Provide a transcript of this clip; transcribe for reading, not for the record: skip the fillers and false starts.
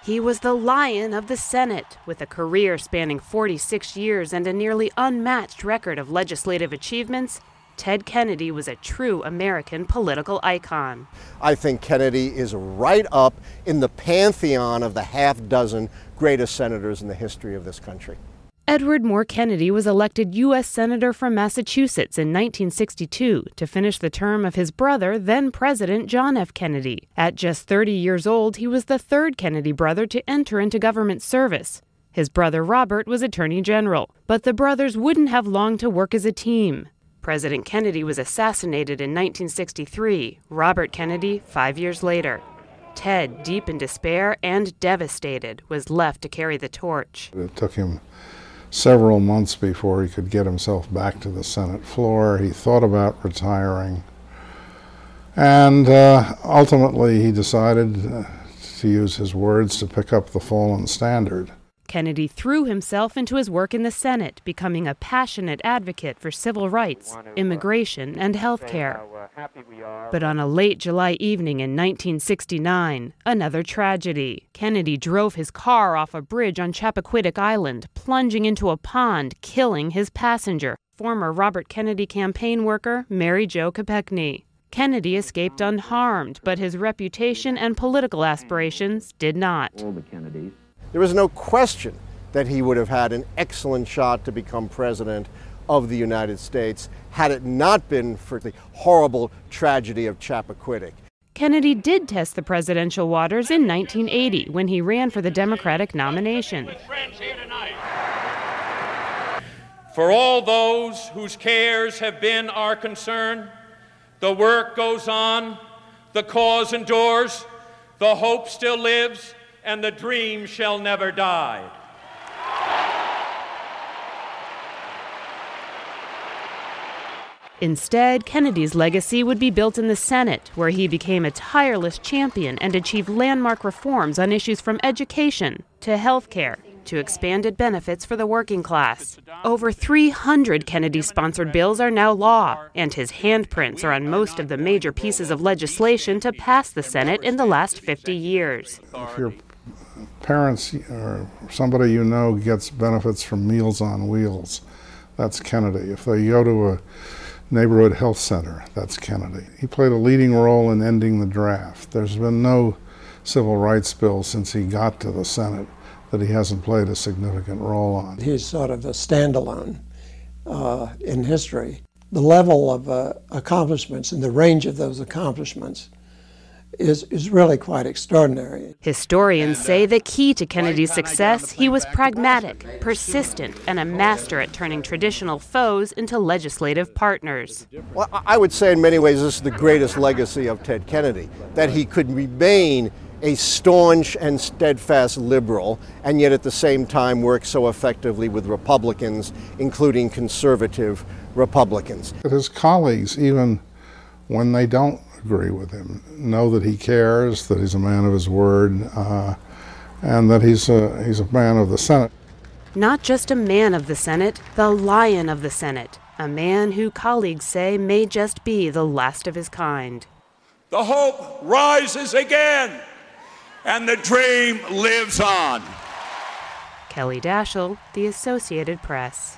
He was the lion of the Senate, with a career spanning 46 years and a nearly unmatched record of legislative achievements. Ted Kennedy was a true American political icon. I think Kennedy is right up in the pantheon of the half-dozen greatest senators in the history of this country. Edward Moore Kennedy was elected U.S. Senator from Massachusetts in 1962 to finish the term of his brother, then President John F. Kennedy. At just 30 years old, he was the third Kennedy brother to enter into government service. His brother Robert was Attorney General, but the brothers wouldn't have long to work as a team. President Kennedy was assassinated in 1963, Robert Kennedy 5 years later. Ted, deep in despair and devastated, was left to carry the torch. It took him several months before he could get himself back to the Senate floor. He thought about retiring, and ultimately he decided, to use his words, to pick up the fallen standard. Kennedy threw himself into his work in the Senate, becoming a passionate advocate for civil rights, immigration, and health care. But on a late July evening in 1969, another tragedy. Kennedy drove his car off a bridge on Chappaquiddick Island, plunging into a pond, killing his passenger, former Robert Kennedy campaign worker Mary Jo Kopechne. Kennedy escaped unharmed, but his reputation and political aspirations did not. There was no question that he would have had an excellent shot to become president of the United States had it not been for the horrible tragedy of Chappaquiddick. Kennedy did test the presidential waters in 1980 when he ran for the Democratic nomination. For all those whose cares have been our concern, the work goes on, the cause endures, the hope still lives, and the dream shall never die. Instead, Kennedy's legacy would be built in the Senate, where he became a tireless champion and achieved landmark reforms on issues from education to health care to expanded benefits for the working class. Over 300 Kennedy-sponsored bills are now law, and his handprints are on most of the major pieces of legislation to pass the Senate in the last 50 years. If your parents or somebody you know gets benefits from Meals on Wheels, that's Kennedy. If they go to a neighborhood health center, that's Kennedy. He played a leading role in ending the draft. There's been no civil rights bill since he got to the Senate that he hasn't played a significant role on. He's sort of a standalone in history. The level of accomplishments and the range of those accomplishments is really quite extraordinary. Historians say the key to Kennedy's success, he was pragmatic, persistent, and a master at turning traditional foes into legislative partners. Well, I would say in many ways this is the greatest legacy of Ted Kennedy, that he could remain a staunch and steadfast liberal, and yet at the same time work so effectively with Republicans, including conservative Republicans. But his colleagues, even when they don't agree with him, know that he cares, that he's a man of his word, and that he's a man of the Senate. Not just a man of the Senate, the lion of the Senate, a man who colleagues say may just be the last of his kind. The hope rises again, and the dream lives on. Kelly Daschle, The Associated Press.